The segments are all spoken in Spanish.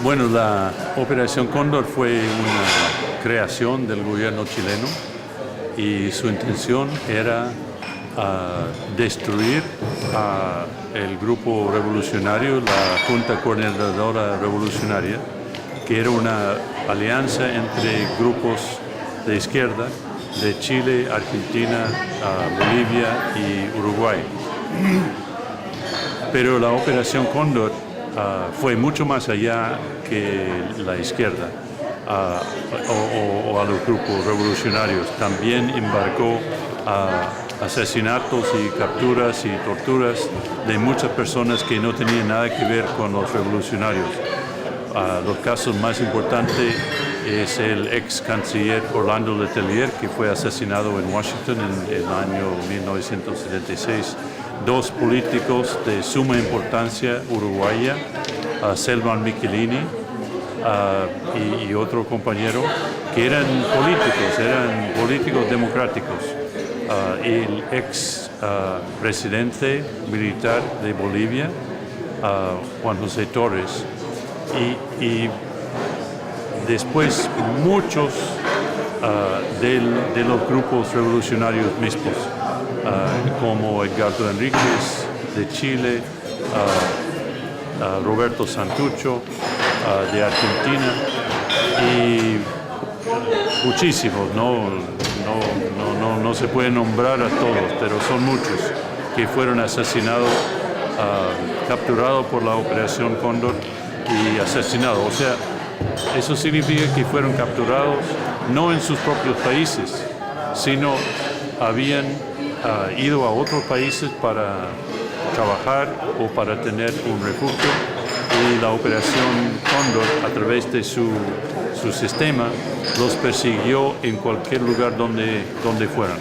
Bueno, la Operación Cóndor fue una creación del gobierno chileno y su intención era destruir el grupo revolucionario, la Junta Coordinadora Revolucionaria, que era una alianza entre grupos de izquierda de Chile, Argentina, Bolivia y Uruguay. Pero la Operación Cóndor fue mucho más allá que la izquierda o a los grupos revolucionarios. También embarcó asesinatos y capturas y torturas de muchas personas que no tenían nada que ver con los revolucionarios. Los casos más importantes es el ex canciller Orlando Letelier, que fue asesinado en Washington en el año 1976. Dos políticos de suma importancia uruguaya, Selman Michelini y otro compañero, que eran políticos democráticos. El ex presidente militar de Bolivia, Juan José Torres, y después muchos de los grupos revolucionarios mismos, como Edgardo Enríquez de Chile, Roberto Santucho de Argentina y muchísimos, no se puede nombrar a todos, pero son muchos que fueron asesinados, capturados por la Operación Cóndor y asesinados. O sea, eso significa que fueron capturados no en sus propios países, sino habían ido a otros países para trabajar o para tener un refugio, y la Operación Cóndor, a través de su sistema, los persiguió en cualquier lugar donde fueran.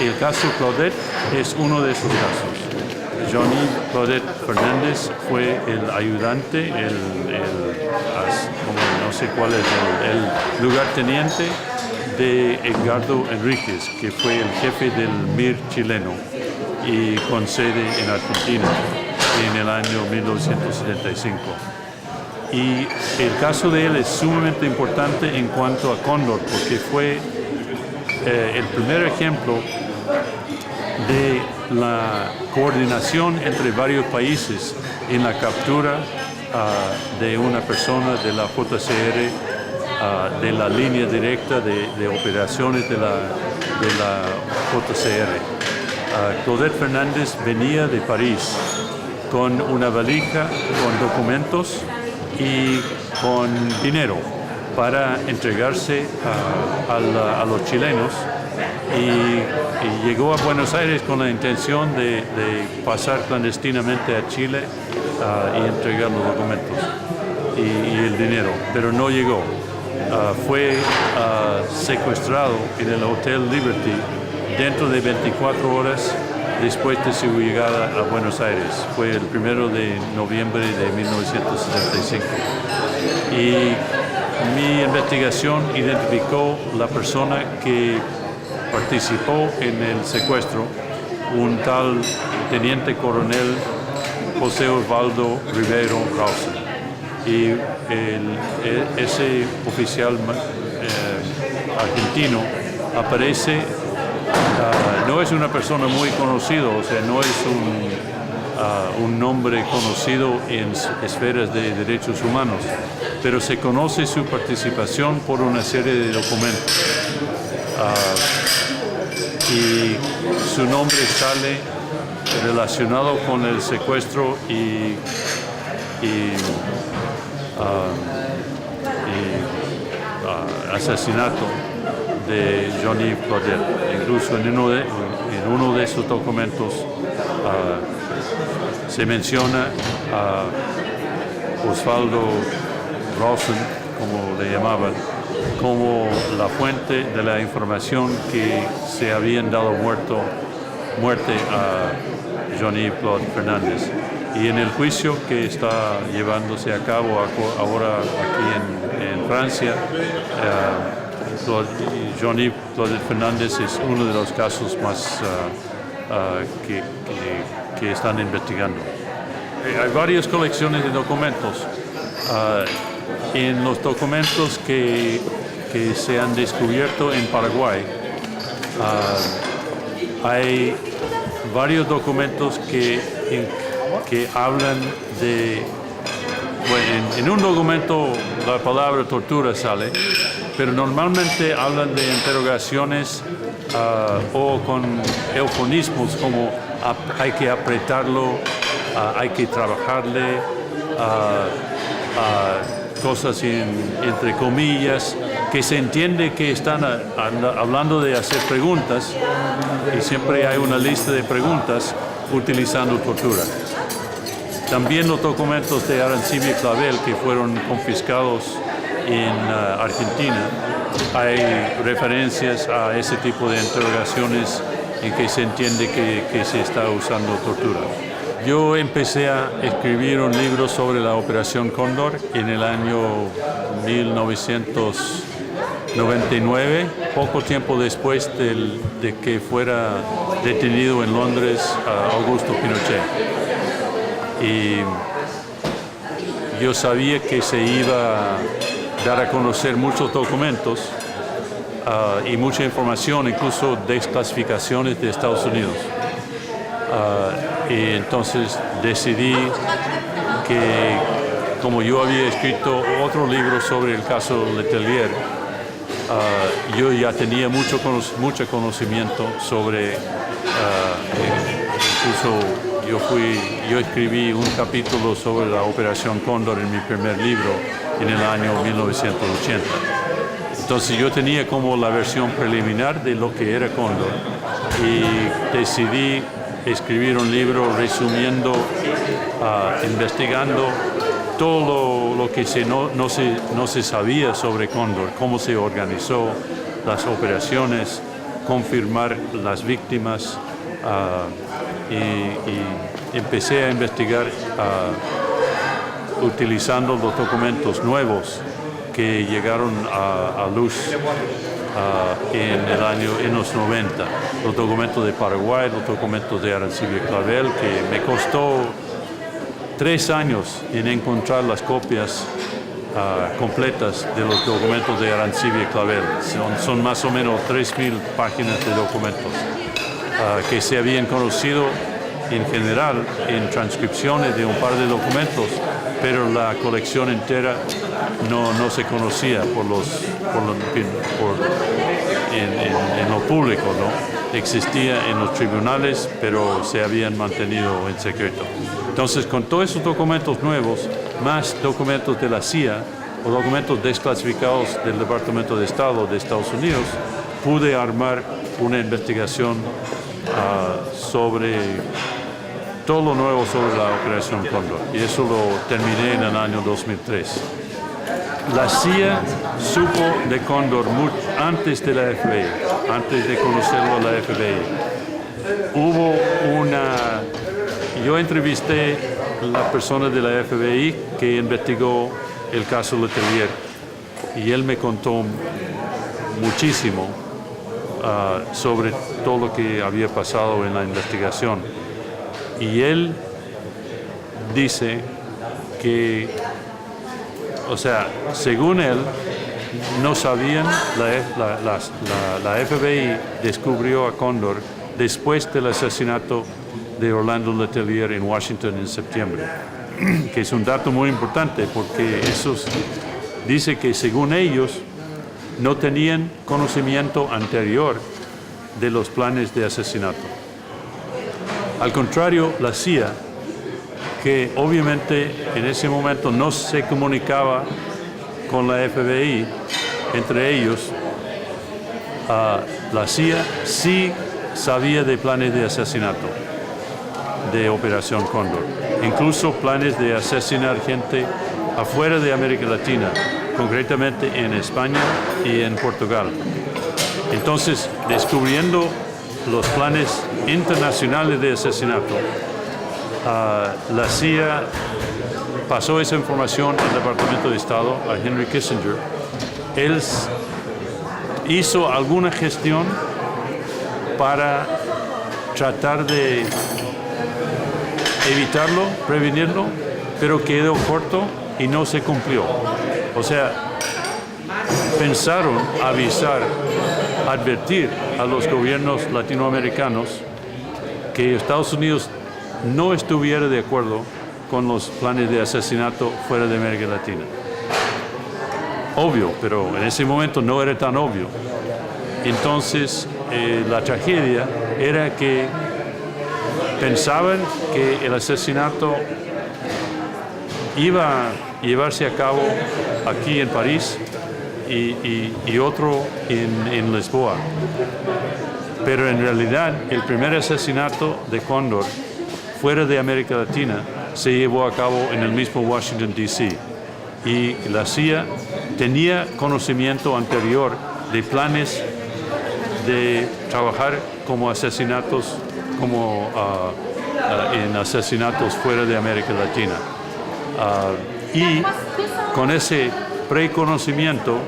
El caso Claudette es uno de esos casos. Jean-Yves Claudette Fernández fue el ayudante, no sé cuál es el lugarteniente de Edgardo Enríquez, que fue el jefe del MIR chileno y con sede en Argentina en el año 1975. Y el caso de él es sumamente importante en cuanto a Cóndor, porque fue el primer ejemplo de la coordinación entre varios países en la captura de una persona de la JCR, de la línea directa de operaciones de la JCR. Claudette Fernández venía de París con una valija con documentos y con dinero para entregarse a los chilenos, y llegó a Buenos Aires con la intención de pasar clandestinamente a Chile y entregar los documentos y el dinero, pero no llegó. Fue secuestrado en el Hotel Liberty dentro de 24 horas después de su llegada a Buenos Aires. Fue el 1 de noviembre de 1975. Y mi investigación identificó la persona que participó en el secuestro, un tal teniente coronel José Osvaldo Ribeiro Rausen. Y ese oficial argentino aparece, no es una persona muy conocida, o sea, no es un nombre conocido en esferas de derechos humanos, pero se conoce su participación por una serie de documentos. Y su nombre sale relacionado con el secuestro y asesinato de Jean-Yves Claudette. Incluso en uno de esos documentos se menciona a Osvaldo Rausen, como le llamaban, como la fuente de la información que se habían dado muerte a Jean-Yves Claudette Fernández. Y en el juicio que está llevándose a cabo ahora aquí en Francia, Jean-Yves Claudette Fernández es uno de los casos más que están investigando. hay varias colecciones de documentos. En los documentos que se han descubierto en Paraguay, hay varios documentos que hablan de... Bueno, en un documento la palabra tortura sale, pero normalmente hablan de interrogaciones o con eufemismos como hay que apretarlo, hay que trabajarle, cosas entre comillas, que se entiende que están hablando de hacer preguntas, y siempre hay una lista de preguntas utilizando tortura. También los documentos de Arancibia Clavel que fueron confiscados en Argentina, hay referencias a ese tipo de interrogaciones en que se entiende que se está usando tortura. Yo empecé a escribir un libro sobre la Operación Cóndor en el año 1999, poco tiempo después de que fuera detenido en Londres Augusto Pinochet. Y yo sabía que se iba a dar a conocer muchos documentos y mucha información, incluso desclasificaciones de Estados Unidos. Y entonces decidí que, como yo había escrito otro libro sobre el caso Letelier, yo ya tenía mucho conocimiento sobre, incluso yo escribí un capítulo sobre la Operación Cóndor en mi primer libro en el año 1980. Entonces yo tenía como la versión preliminar de lo que era Cóndor y decidí escribir un libro resumiendo, investigando todo lo que no se sabía sobre Cóndor, cómo se organizó, las operaciones, confirmar las víctimas, y empecé a investigar utilizando los documentos nuevos que llegaron a luz en los 90. Los documentos de Paraguay, los documentos de Arancibia Clavel, que me costó 3 años en encontrar las copias completas de los documentos de Arancibia Clavel. Son más o menos 3.000 páginas de documentos que se habían conocido en general en transcripciones de un par de documentos, pero la colección entera no se conocía en lo público, ¿no? Existía en los tribunales, pero se habían mantenido en secreto. Entonces, con todos esos documentos nuevos, más documentos de la CIA o documentos desclasificados del Departamento de Estado de Estados Unidos, pude armar una investigación sobre todo lo nuevo sobre la Operación Cóndor, y eso lo terminé en el año 2003. La CIA supo de Cóndor antes de la FBI, antes de conocerlo la FBI. Yo entrevisté a la persona de la FBI que investigó el caso Letelier, y él me contó muchísimo sobre todo lo que había pasado en la investigación. Y él dice que, según él, no sabían, la FBI descubrió a Cóndor después del asesinato de Orlando Letelier en Washington en septiembre, que es un dato muy importante porque dice que según ellos no tenían conocimiento anterior de los planes de asesinato. Al contrario, la CIA, que obviamente en ese momento no se comunicaba con la FBI, entre ellos, la CIA sí sabía de planes de asesinato de Operación Cóndor, incluso planes de asesinar gente afuera de América Latina, concretamente en España y en Portugal. Entonces, descubriendo los planes internacionales de asesinato, la CIA pasó esa información al Departamento de Estado, a Henry Kissinger. Él hizo alguna gestión para tratar de evitarlo, prevenirlo, pero quedó corto y no se cumplió. O sea, pensaron avisar, advertir a los gobiernos latinoamericanos que Estados Unidos no estuviera de acuerdo con los planes de asesinato fuera de América Latina. Obvio, pero en ese momento no era tan obvio. Entonces, la tragedia era que pensaban que el asesinato iba a llevarse a cabo aquí en París y otro en Lisboa. Pero en realidad el primer asesinato de Cóndor fuera de América Latina se llevó a cabo en el mismo Washington, D.C. Y la CIA tenía conocimiento anterior de planes de trabajar como asesinatos, en asesinatos fuera de América Latina. Y con ese preconocimiento,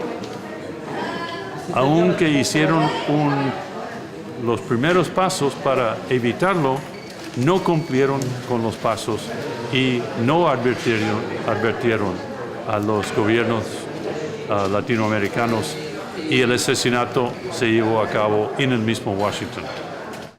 aunque hicieron los primeros pasos para evitarlo, no cumplieron con los pasos y no advirtieron a los gobiernos latinoamericanos, y el asesinato se llevó a cabo en el mismo Washington.